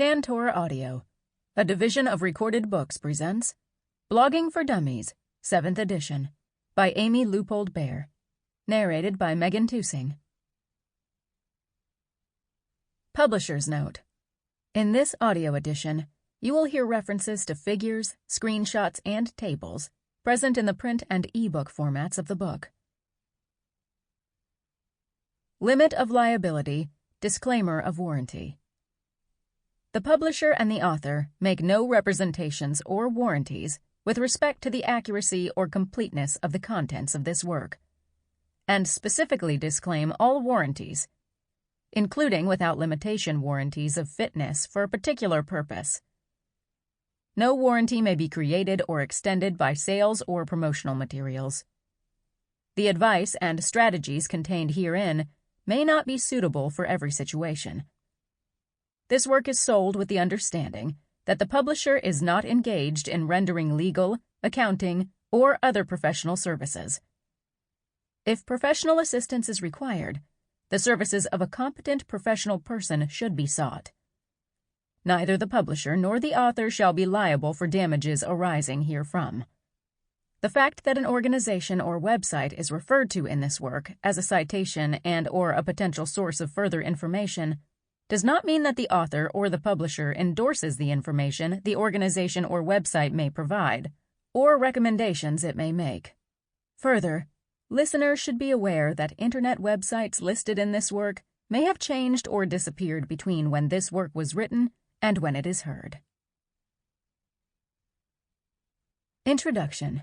Tantor Audio, a division of Recorded Books, presents Blogging for Dummies, 7th edition, by Amy Lupold Bair, narrated by Megan Tusing. Publisher's Note: in this audio edition, you will hear references to figures, screenshots, and tables present in the print and ebook formats of the book. Limit of liability, disclaimer of warranty. The publisher and the author make no representations or warranties with respect to the accuracy or completeness of the contents of this work, and specifically disclaim all warranties, including without limitation warranties of fitness for a particular purpose. No warranty may be created or extended by sales or promotional materials. The advice and strategies contained herein may not be suitable for every situation. This work is sold with the understanding that the publisher is not engaged in rendering legal, accounting, or other professional services. If professional assistance is required, the services of a competent professional person should be sought. Neither the publisher nor the author shall be liable for damages arising herefrom. The fact that an organization or website is referred to in this work as a citation and/or a potential source of further information does not mean that the author or the publisher endorses the information the organization or website may provide, or recommendations it may make. Further, listeners should be aware that Internet websites listed in this work may have changed or disappeared between when this work was written and when it is heard. Introduction.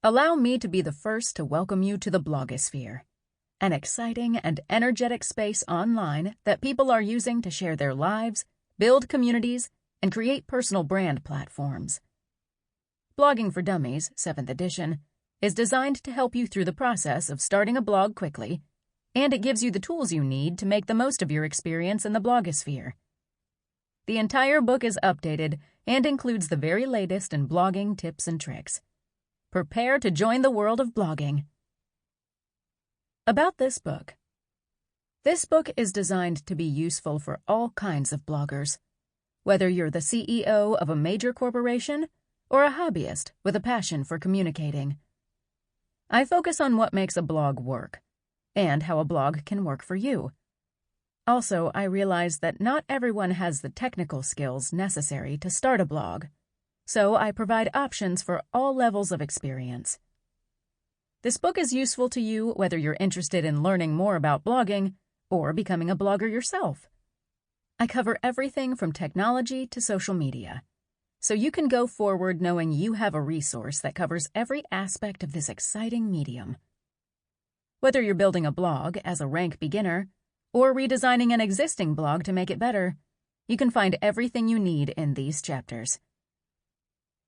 Allow me to be the first to welcome you to the blogosphere, an exciting and energetic space online that people are using to share their lives, build communities, and create personal brand platforms. Blogging for Dummies, 7th edition, is designed to help you through the process of starting a blog quickly, and it gives you the tools you need to make the most of your experience in the blogosphere. The entire book is updated and includes the very latest in blogging tips and tricks. Prepare to join the world of blogging. About this book. This book is designed to be useful for all kinds of bloggers, whether you're the CEO of a major corporation or a hobbyist with a passion for communicating. I focus on what makes a blog work, and how a blog can work for you. Also, I realize that not everyone has the technical skills necessary to start a blog, so I provide options for all levels of experience. This book is useful to you whether you're interested in learning more about blogging or becoming a blogger yourself. I cover everything from technology to social media, so you can go forward knowing you have a resource that covers every aspect of this exciting medium. Whether you're building a blog as a rank beginner or redesigning an existing blog to make it better, you can find everything you need in these chapters.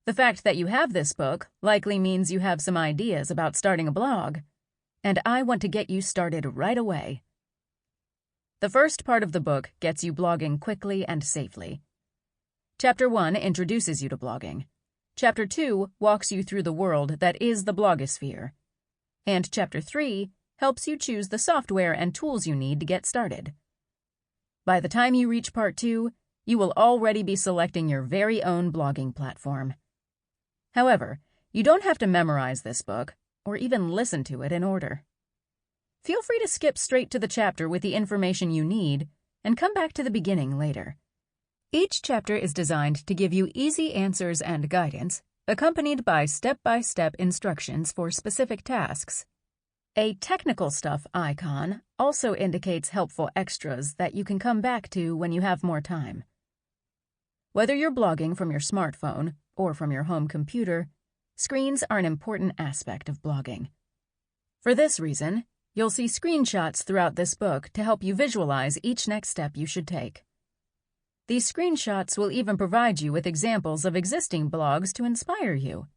The fact that you have this book likely means you have some ideas about starting a blog, and I want to get you started right away. The first part of the book gets you blogging quickly and safely. Chapter 1 introduces you to blogging. Chapter 2 walks you through the world that is the blogosphere. And Chapter 3 helps you choose the software and tools you need to get started. By the time you reach Part 2, you will already be selecting your very own blogging platform. However, you don't have to memorize this book, or even listen to it in order. Feel free to skip straight to the chapter with the information you need, and come back to the beginning later. Each chapter is designed to give you easy answers and guidance, accompanied by step-by-step instructions for specific tasks. A technical stuff icon also indicates helpful extras that you can come back to when you have more time. Whether you're blogging from your smartphone or from your home computer, screens are an important aspect of blogging. For this reason, you'll see screenshots throughout this book to help you visualize each next step you should take. These screenshots will even provide you with examples of existing blogs to inspire you.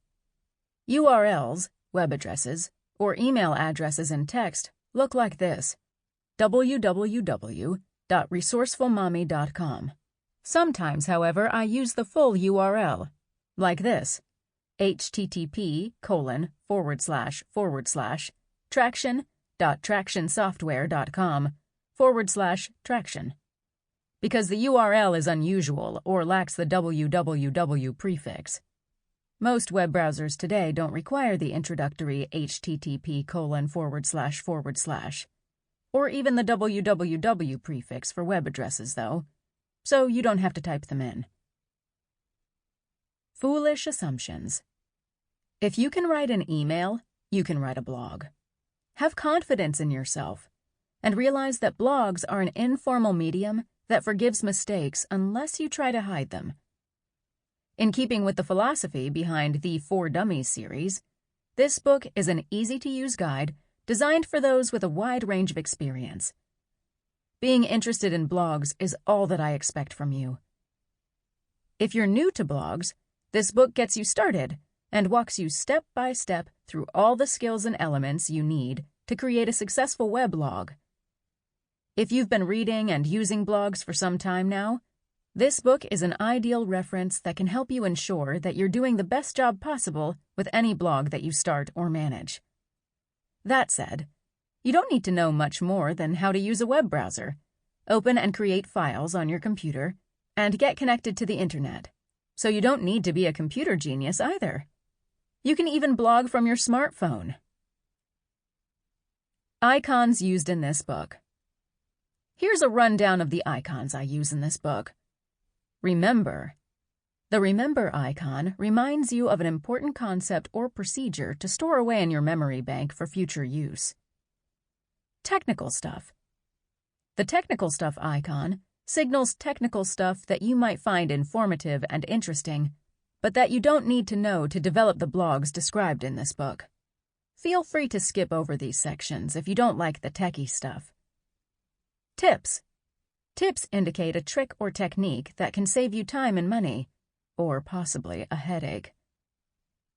URLs, web addresses, or email addresses in text look like this: www.resourcefulmommy.com. Sometimes, however, I use the full URL, like this: http://traction.tractionsoftware.com/traction. because the URL is unusual or lacks the www prefix. Most web browsers today don't require the introductory http://, or even the www prefix for web addresses, though, so you don't have to type them in. Foolish assumptions. If you can write an email, you can write a blog. Have confidence in yourself, and realize that blogs are an informal medium that forgives mistakes unless you try to hide them. In keeping with the philosophy behind the For Dummies series, this book is an easy-to-use guide designed for those with a wide range of experience. Being interested in blogs is all that I expect from you. If you're new to blogs, this book gets you started and walks you step by step through all the skills and elements you need to create a successful weblog. If you've been reading and using blogs for some time now, this book is an ideal reference that can help you ensure that you're doing the best job possible with any blog that you start or manage. That said, you don't need to know much more than how to use a web browser, open and create files on your computer, and get connected to the internet. So you don't need to be a computer genius either. You can even blog from your smartphone. Icons used in this book. Here's a rundown of the icons I use in this book. Remember. The Remember icon reminds you of an important concept or procedure to store away in your memory bank for future use. Technical stuff. The Technical Stuff icon signals technical stuff that you might find informative and interesting, but that you don't need to know to develop the blogs described in this book. Feel free to skip over these sections if you don't like the techie stuff. Tips. Tips indicate a trick or technique that can save you time and money, or possibly a headache.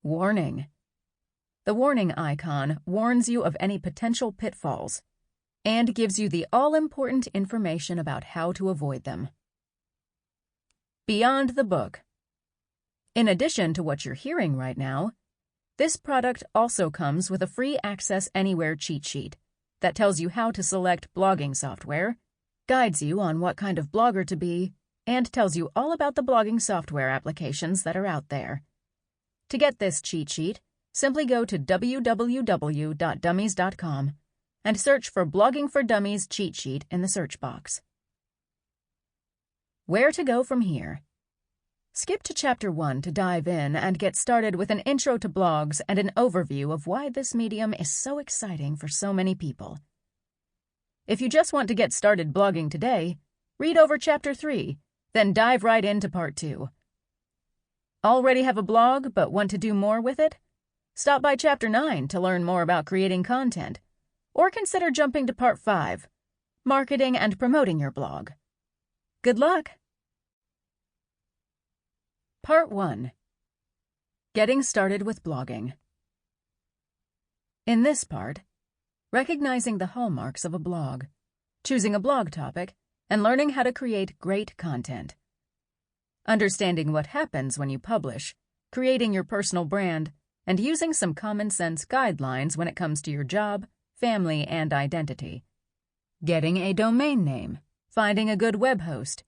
Warning. The warning icon warns you of any potential pitfalls and gives you the all-important information about how to avoid them. Beyond the book. In addition to what you're hearing right now, this product also comes with a free Access Anywhere cheat sheet that tells you how to select blogging software, guides you on what kind of blogger to be, and tells you all about the blogging software applications that are out there. To get this cheat sheet, simply go to www.dummies.com and search for Blogging for Dummies cheat sheet in the search box. Where to go from here? Skip to Chapter 1 to dive in and get started with an intro to blogs and an overview of why this medium is so exciting for so many people. If you just want to get started blogging today, read over Chapter 3, then dive right into Part 2. Already have a blog but want to do more with it? Stop by Chapter 9 to learn more about creating content, or consider jumping to Part 5, marketing and promoting your blog. Good luck! Part 1. Getting started with blogging. In this part, recognizing the hallmarks of a blog, choosing a blog topic, and learning how to create great content. Understanding what happens when you publish, creating your personal brand, and using some common sense guidelines when it comes to your job, family, and identity. Getting a domain name, finding a good web host,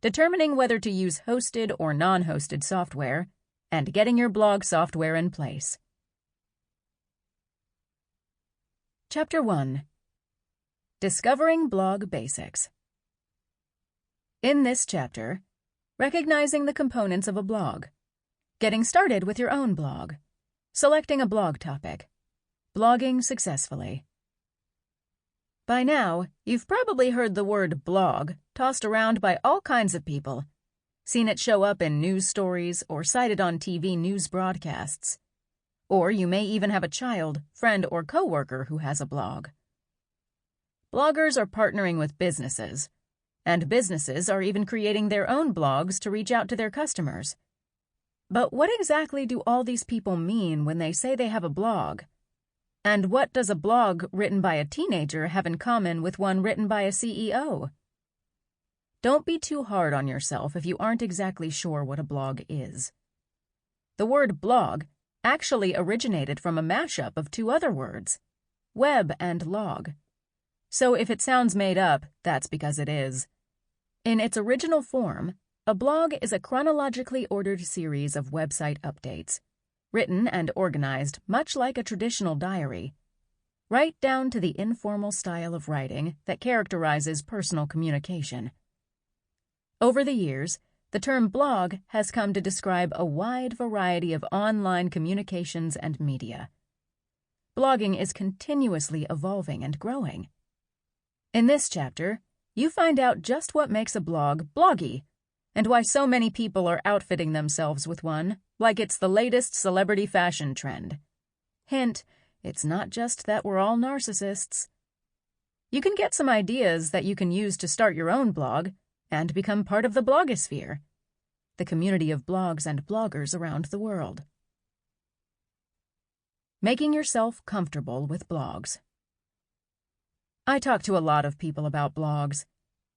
determining whether to use hosted or non-hosted software, and getting your blog software in place. Chapter 1. Discovering Blog Basics. In this chapter, recognizing the components of a blog, getting started with your own blog, selecting a blog topic, blogging successfully. By now, you've probably heard the word blog tossed around by all kinds of people, seen it show up in news stories or cited on TV news broadcasts. Or you may even have a child, friend, or coworker who has a blog. Bloggers are partnering with businesses, and businesses are even creating their own blogs to reach out to their customers. But what exactly do all these people mean when they say they have a blog? And what does a blog written by a teenager have in common with one written by a CEO? Don't be too hard on yourself if you aren't exactly sure what a blog is. The word blog actually originated from a mashup of two other words, web and log. So if it sounds made up, that's because it is. In its original form, a blog is a chronologically ordered series of website updates, written and organized much like a traditional diary, right down to the informal style of writing that characterizes personal communication. Over the years, the term blog has come to describe a wide variety of online communications and media. Blogging is continuously evolving and growing. In this chapter, you find out just what makes a blog bloggy, and why so many people are outfitting themselves with one like it's the latest celebrity fashion trend. Hint, it's not just that we're all narcissists. You can get some ideas that you can use to start your own blog and become part of the blogosphere, the community of blogs and bloggers around the world. Making yourself comfortable with blogs. I talk to a lot of people about blogs,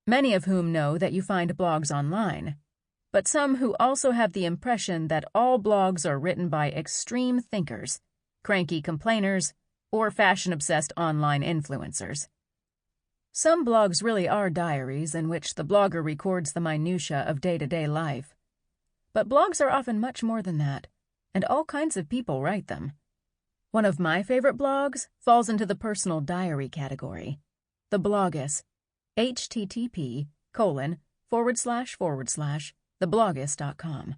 many of whom know that you find blogs online, but some who also have the impression that all blogs are written by extreme thinkers, cranky complainers, or fashion-obsessed online influencers. Some blogs really are diaries in which the blogger records the minutiae of day-to-day life. But blogs are often much more than that, and all kinds of people write them. One of my favorite blogs falls into the personal diary category. The Blogus, http://theblogus.com.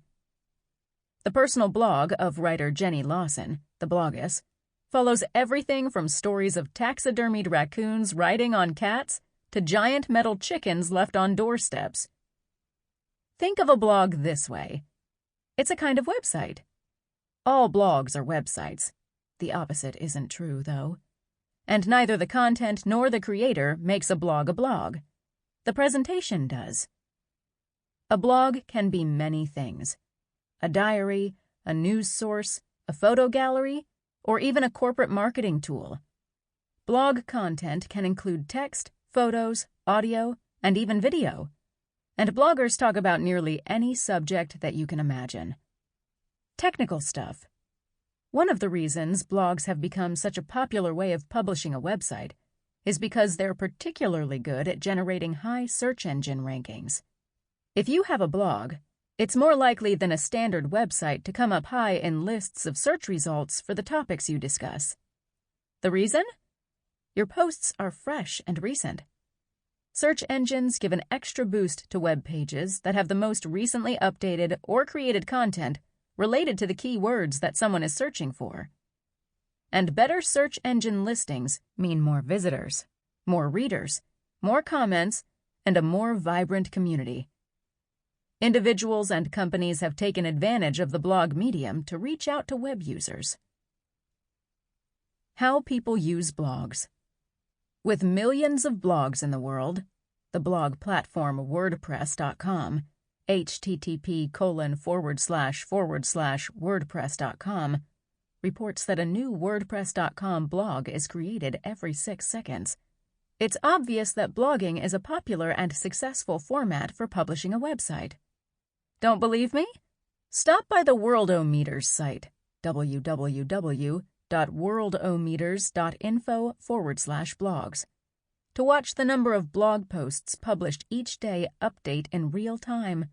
The personal blog of writer Jenny Lawson, The Blogus, follows everything from stories of taxidermied raccoons riding on cats to giant metal chickens left on doorsteps. Think of a blog this way. It's a kind of website. All blogs are websites. The opposite isn't true, though. And neither the content nor the creator makes a blog. The presentation does. A blog can be many things. A diary, a news source, a photo gallery, or even a corporate marketing tool. Blog content can include text, photos, audio, and even video. And bloggers talk about nearly any subject that you can imagine. Technical stuff. One of the reasons blogs have become such a popular way of publishing a website is because they're particularly good at generating high search engine rankings. If you have a blog, it's more likely than a standard website to come up high in lists of search results for the topics you discuss. The reason? Your posts are fresh and recent. Search engines give an extra boost to web pages that have the most recently updated or created content related to the keywords that someone is searching for. And better search engine listings mean more visitors, more readers, more comments, and a more vibrant community. Individuals and companies have taken advantage of the blog medium to reach out to web users. How people use blogs. With millions of blogs in the world, the blog platform WordPress.com, http://wordpress.com, reports that a new WordPress.com blog is created every 6 seconds. It's obvious that blogging is a popular and successful format for publishing a website. Don't believe me? Stop by the Worldometers site, www.worldometers.info/blogs, to watch the number of blog posts published each day update in real time.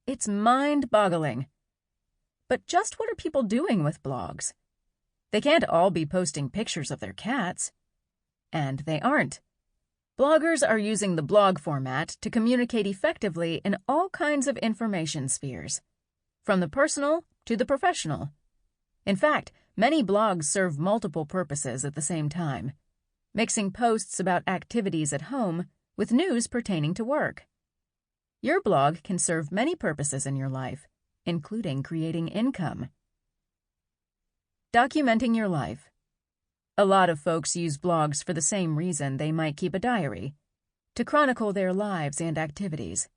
It's mind-boggling. But just what are people doing with blogs? They can't all be posting pictures of their cats. And they aren't. Bloggers are using the blog format to communicate effectively in all kinds of information spheres, from the personal to the professional. In fact, many blogs serve multiple purposes at the same time, mixing posts about activities at home with news pertaining to work. Your blog can serve many purposes in your life, including creating income. Documenting your life. A lot of folks use blogs for the same reason they might keep a diary, to chronicle their lives and activities.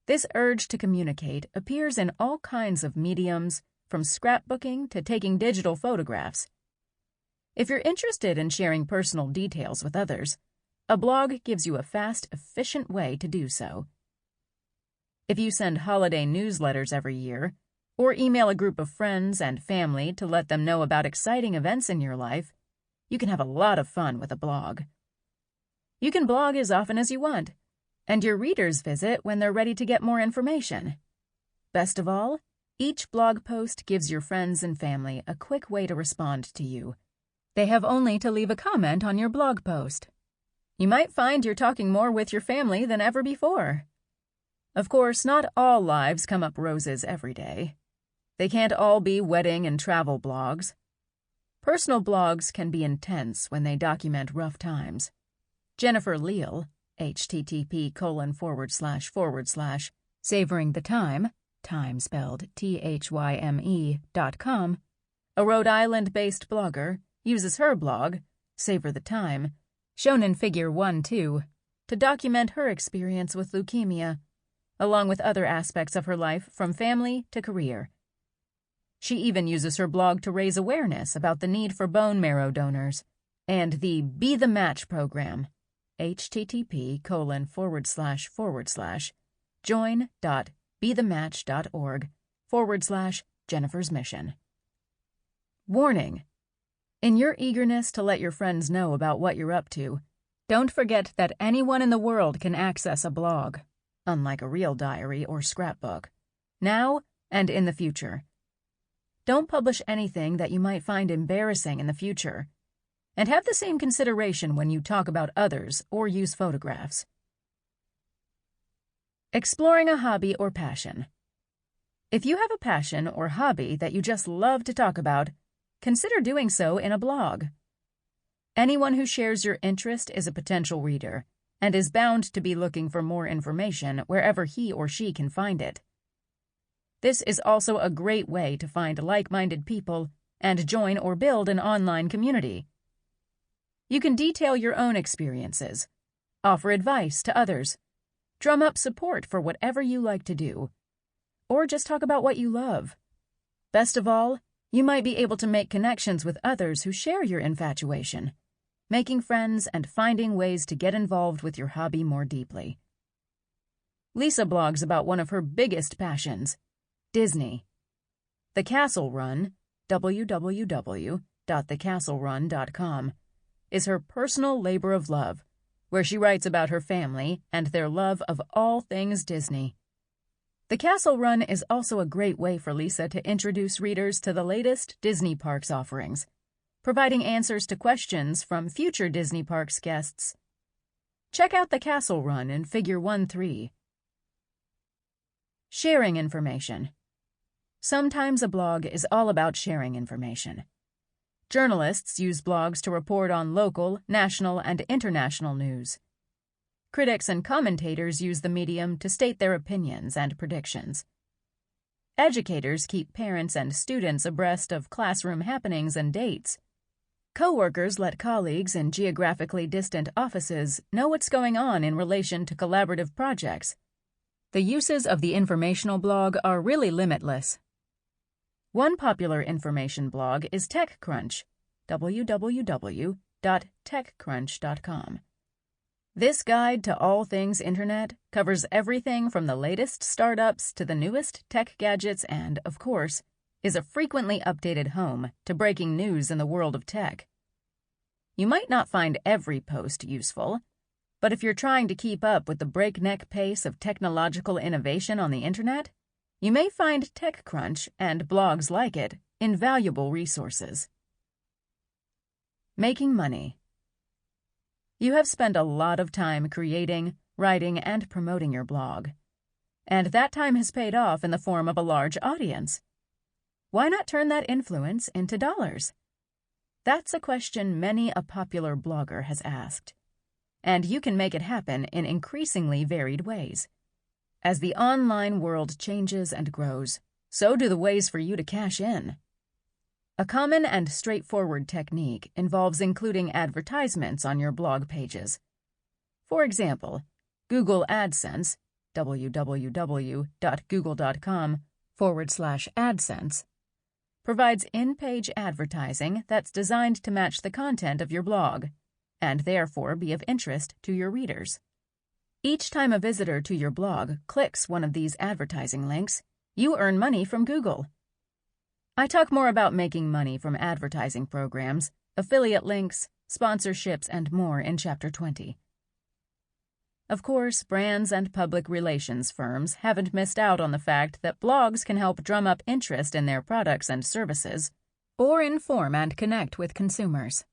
This urge to communicate appears in all kinds of mediums, from scrapbooking to taking digital photographs. If you're interested in sharing personal details with others, a blog gives you a fast, efficient way to do so. If you send holiday newsletters every year, or email a group of friends and family to let them know about exciting events in your life, you can have a lot of fun with a blog. You can blog as often as you want, and your readers visit when they're ready to get more information. Best of all, each blog post gives your friends and family a quick way to respond to you. They have only to leave a comment on your blog post. You might find you're talking more with your family than ever before. Of course, not all lives come up roses every day. They can't all be wedding and travel blogs. Personal blogs can be intense when they document rough times. Jennifer Leal, http:// Savoring the Time, time spelled THYME.com, a Rhode Island-based blogger, uses her blog, Savor the Time, shown in Figure 1-2, to document her experience with leukemia, along with other aspects of her life from family to career. She even uses her blog to raise awareness about the need for bone marrow donors and the Be the Match program, http:// join.bethematch.org/Jennifer's Mission. Warning: in your eagerness to let your friends know about what you're up to, don't forget that anyone in the world can access a blog, unlike a real diary or scrapbook, now and in the future. Don't publish anything that you might find embarrassing in the future, and have the same consideration when you talk about others or use photographs. Exploring a hobby or passion. If you have a passion or hobby that you just love to talk about, consider doing so in a blog. Anyone who shares your interest is a potential reader and is bound to be looking for more information wherever he or she can find it. This is also a great way to find like-minded people and join or build an online community. You can detail your own experiences, offer advice to others, drum up support for whatever you like to do, or just talk about what you love. Best of all, you might be able to make connections with others who share your infatuation, making friends and finding ways to get involved with your hobby more deeply. Lisa blogs about one of her biggest passions, Disney. The Castle Run, www.thecastlerun.com, is her personal labor of love, where she writes about her family and their love of all things Disney. The Castle Run is also a great way for Lisa to introduce readers to the latest Disney Parks offerings, providing answers to questions from future Disney Parks guests. Check out the Castle Run in Figure 1-3. Sharing information. Sometimes a blog is all about sharing information. Journalists use blogs to report on local, national, and international news. Critics and commentators use the medium to state their opinions and predictions. Educators keep parents and students abreast of classroom happenings and dates. Coworkers let colleagues in geographically distant offices know what's going on in relation to collaborative projects. The uses of the informational blog are really limitless. One popular information blog is TechCrunch, www.techcrunch.com. This guide to all things internet covers everything from the latest startups to the newest tech gadgets and, of course, is a frequently updated home to breaking news in the world of tech. You might not find every post useful, but if you're trying to keep up with the breakneck pace of technological innovation on the internet, you may find TechCrunch and blogs like it invaluable resources. Making money. You have spent a lot of time creating, writing, and promoting your blog, and that time has paid off in the form of a large audience. Why not turn that influence into dollars? That's a question many a popular blogger has asked, and you can make it happen in increasingly varied ways. As the online world changes and grows, so do the ways for you to cash in. A common and straightforward technique involves including advertisements on your blog pages. For example, Google AdSense, www.google.com/AdSense, provides in-page advertising that's designed to match the content of your blog, and therefore be of interest to your readers. Each time a visitor to your blog clicks one of these advertising links, you earn money from Google. I talk more about making money from advertising programs, affiliate links, sponsorships, and more in Chapter 20. Of course, brands and public relations firms haven't missed out on the fact that blogs can help drum up interest in their products and services, or inform and connect with consumers.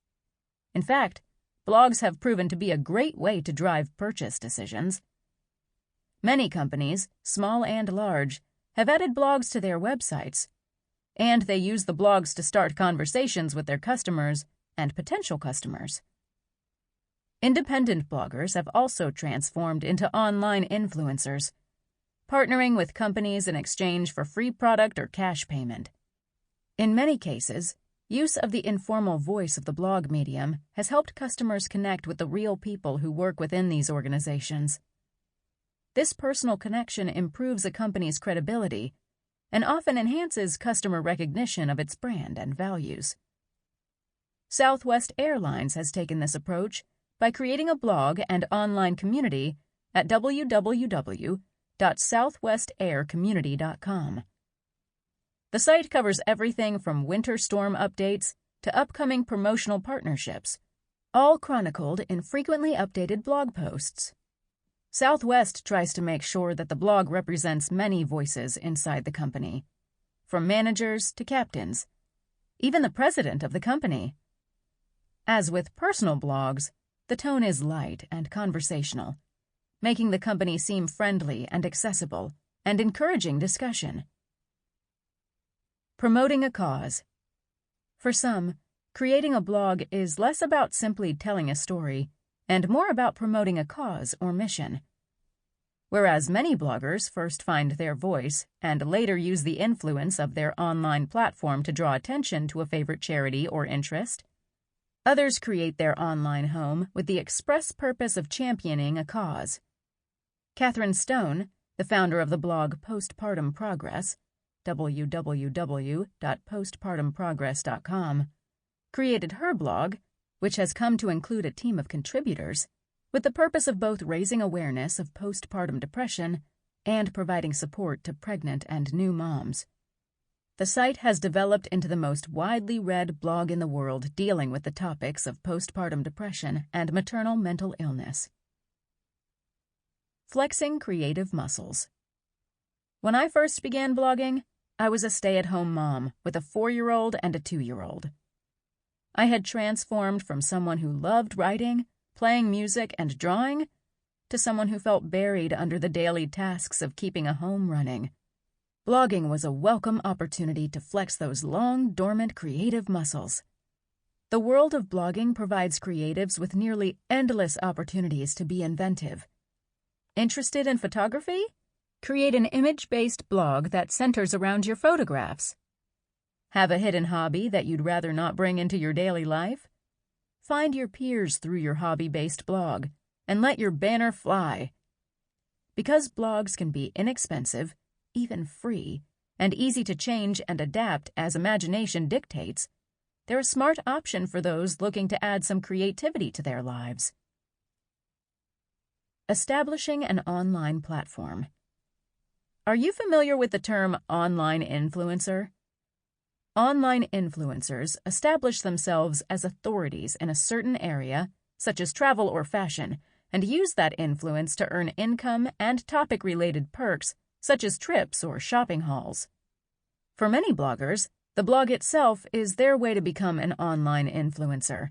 In fact, blogs have proven to be a great way to drive purchase decisions. Many companies, small and large, have added blogs to their websites, and they use the blogs to start conversations with their customers and potential customers. Independent bloggers have also transformed into online influencers, partnering with companies in exchange for free product or cash payment. In many cases, use of the informal voice of the blog medium has helped customers connect with the real people who work within these organizations. This personal connection improves a company's credibility and often enhances customer recognition of its brand and values. Southwest Airlines has taken this approach by creating a blog and online community at www.southwestaircommunity.com. The site covers everything from winter storm updates to upcoming promotional partnerships, all chronicled in frequently updated blog posts. Southwest tries to make sure that the blog represents many voices inside the company, from managers to captains, even the president of the company. As with personal blogs, the tone is light and conversational, making the company seem friendly and accessible and encouraging discussion. Promoting a cause. For some, creating a blog is less about simply telling a story and more about promoting a cause or mission. Whereas many bloggers first find their voice and later use the influence of their online platform to draw attention to a favorite charity or interest, others create their online home with the express purpose of championing a cause. Catherine Stone, the founder of the blog Postpartum Progress, www.postpartumprogress.com, created her blog, which has come to include a team of contributors, with the purpose of both raising awareness of postpartum depression and providing support to pregnant and new moms. The site has developed into the most widely read blog in the world dealing with the topics of postpartum depression and maternal mental illness. Flexing creative muscles. When I first began blogging, I was a stay-at-home mom with a 4-year-old and a 2-year-old. I had transformed from someone who loved writing, playing music, and drawing to someone who felt buried under the daily tasks of keeping a home running. Blogging was a welcome opportunity to flex those long, dormant creative muscles. The world of blogging provides creatives with nearly endless opportunities to be inventive. Interested in photography? Create an image-based blog that centers around your photographs. Have a hidden hobby that you'd rather not bring into your daily life? Find your peers through your hobby-based blog and let your banner fly. Because blogs can be inexpensive, even free, and easy to change and adapt as imagination dictates, they're a smart option for those looking to add some creativity to their lives. Establishing an online platform. Are you familiar with the term online influencer? Online influencers establish themselves as authorities in a certain area, such as travel or fashion, and use that influence to earn income and topic-related perks, such as trips or shopping hauls. For many bloggers, the blog itself is their way to become an online influencer.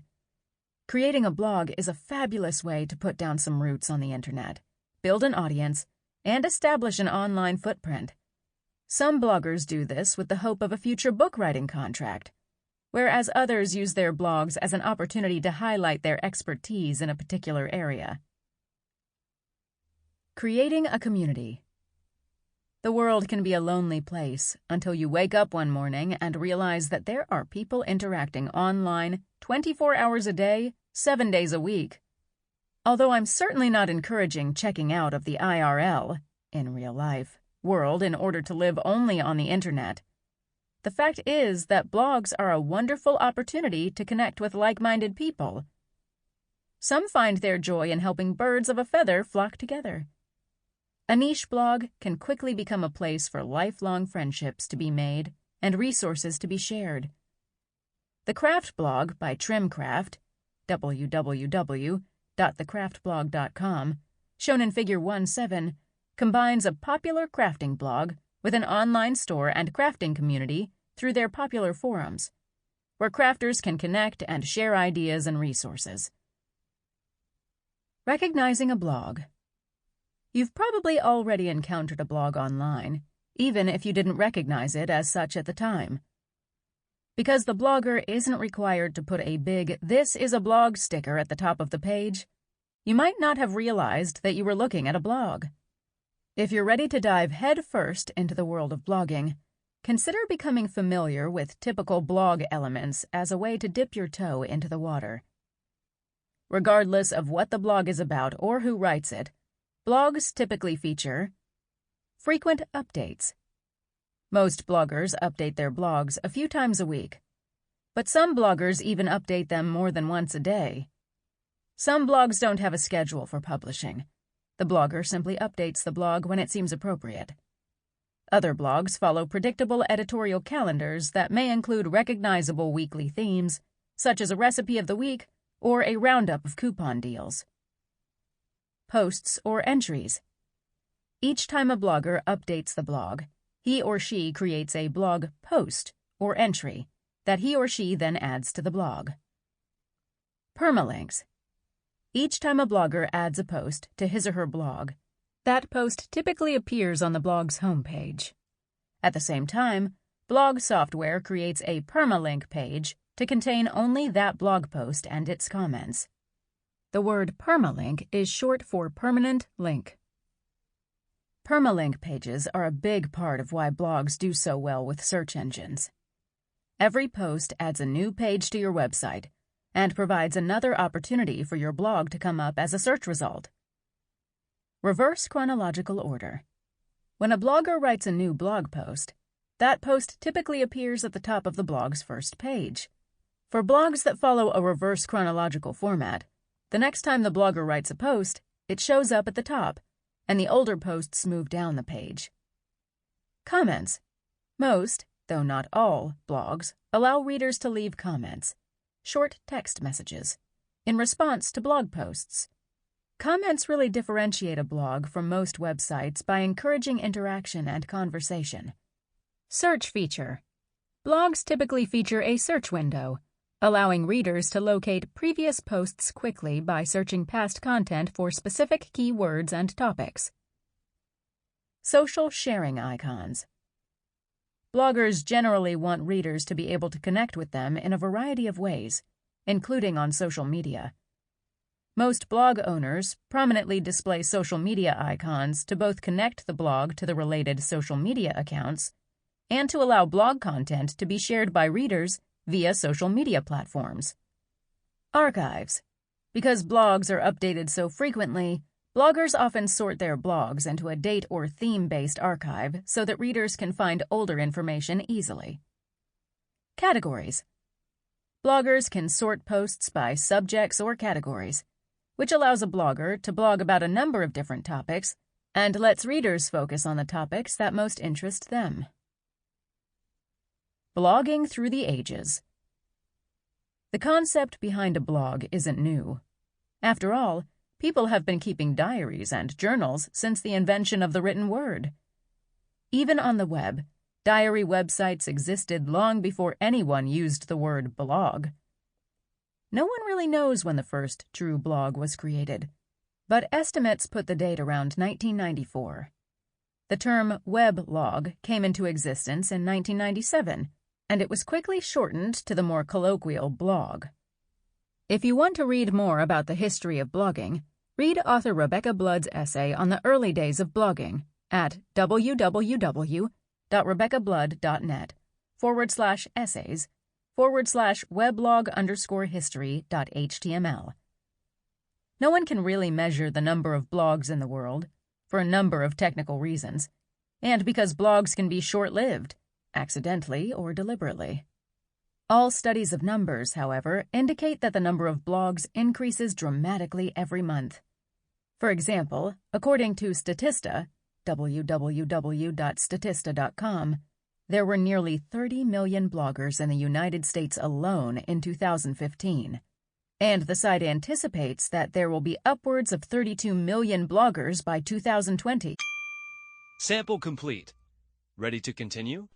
Creating a blog is a fabulous way to put down some roots on the internet, build an audience, and establish an online footprint. Some bloggers do this with the hope of a future book writing contract, whereas others use their blogs as an opportunity to highlight their expertise in a particular area. Creating a community. The world can be a lonely place until you wake up one morning and realize that there are people interacting online 24 hours a day, 7 days a week. Although I'm certainly not encouraging checking out of the IRL, in real life, world in order to live only on the internet, the fact is that blogs are a wonderful opportunity to connect with like-minded people. Some find their joy in helping birds of a feather flock together. A niche blog can quickly become a place for lifelong friendships to be made and resources to be shared. The Craft Blog by Trimcraft, www.thecraftblog.com, shown in Figure 1.7, combines a popular crafting blog with an online store and crafting community through their popular forums, where crafters can connect and share ideas and resources. Recognizing a blog. You've probably already encountered a blog online, even if you didn't recognize it as such at the time. Because the blogger isn't required to put a big "This is a blog" sticker at the top of the page, you might not have realized that you were looking at a blog. If you're ready to dive head first into the world of blogging, consider becoming familiar with typical blog elements as a way to dip your toe into the water. Regardless of what the blog is about or who writes it, blogs typically feature frequent updates. Most bloggers update their blogs a few times a week, but some bloggers even update them more than once a day. Some blogs don't have a schedule for publishing. The blogger simply updates the blog when it seems appropriate. Other blogs follow predictable editorial calendars that may include recognizable weekly themes, such as a recipe of the week or a roundup of coupon deals. Posts or entries. Each time a blogger updates the blog, he or she creates a blog post or entry that he or she then adds to the blog. Permalinks. Each time a blogger adds a post to his or her blog, that post typically appears on the blog's homepage. At the same time, blog software creates a permalink page to contain only that blog post and its comments. The word permalink is short for permanent link. Permalink pages are a big part of why blogs do so well with search engines. Every post adds a new page to your website and provides another opportunity for your blog to come up as a search result. Reverse chronological order. When a blogger writes a new blog post, that post typically appears at the top of the blog's first page. For blogs that follow a reverse chronological format, the next time the blogger writes a post, it shows up at the top, and the older posts move down the page. Comments. Most, though not all, blogs allow readers to leave comments, short text messages, in response to blog posts. Comments really differentiate a blog from most websites by encouraging interaction and conversation. Search feature. Blogs typically feature a search window, allowing readers to locate previous posts quickly by searching past content for specific keywords and topics. Social sharing icons. Bloggers generally want readers to be able to connect with them in a variety of ways, including on social media. Most blog owners prominently display social media icons to both connect the blog to the related social media accounts and to allow blog content to be shared by readers via social media platforms. Archives. Because blogs are updated so frequently, bloggers often sort their blogs into a date or theme-based archive so that readers can find older information easily. Categories. Bloggers can sort posts by subjects or categories, which allows a blogger to blog about a number of different topics and lets readers focus on the topics that most interest them. Blogging through the ages. The concept behind a blog isn't new. After all, people have been keeping diaries and journals since the invention of the written word. Even on the web, diary websites existed long before anyone used the word blog. No one really knows when the first true blog was created, but estimates put the date around 1994. The term weblog came into existence in 1997, and it was quickly shortened to the more colloquial blog. If you want to read more about the history of blogging, read author Rebecca Blood's essay on the early days of blogging at www.rebeccablood.net/essays/weblog_history.html. No one can really measure the number of blogs in the world, for a number of technical reasons, and because blogs can be short-lived, accidentally or deliberately. All studies of numbers, however, indicate that the number of blogs increases dramatically every month. For example, according to Statista, www.statista.com, there were nearly 30 million bloggers in the United States alone in 2015. And the site anticipates that there will be upwards of 32 million bloggers by 2020. Sample complete. Ready to continue?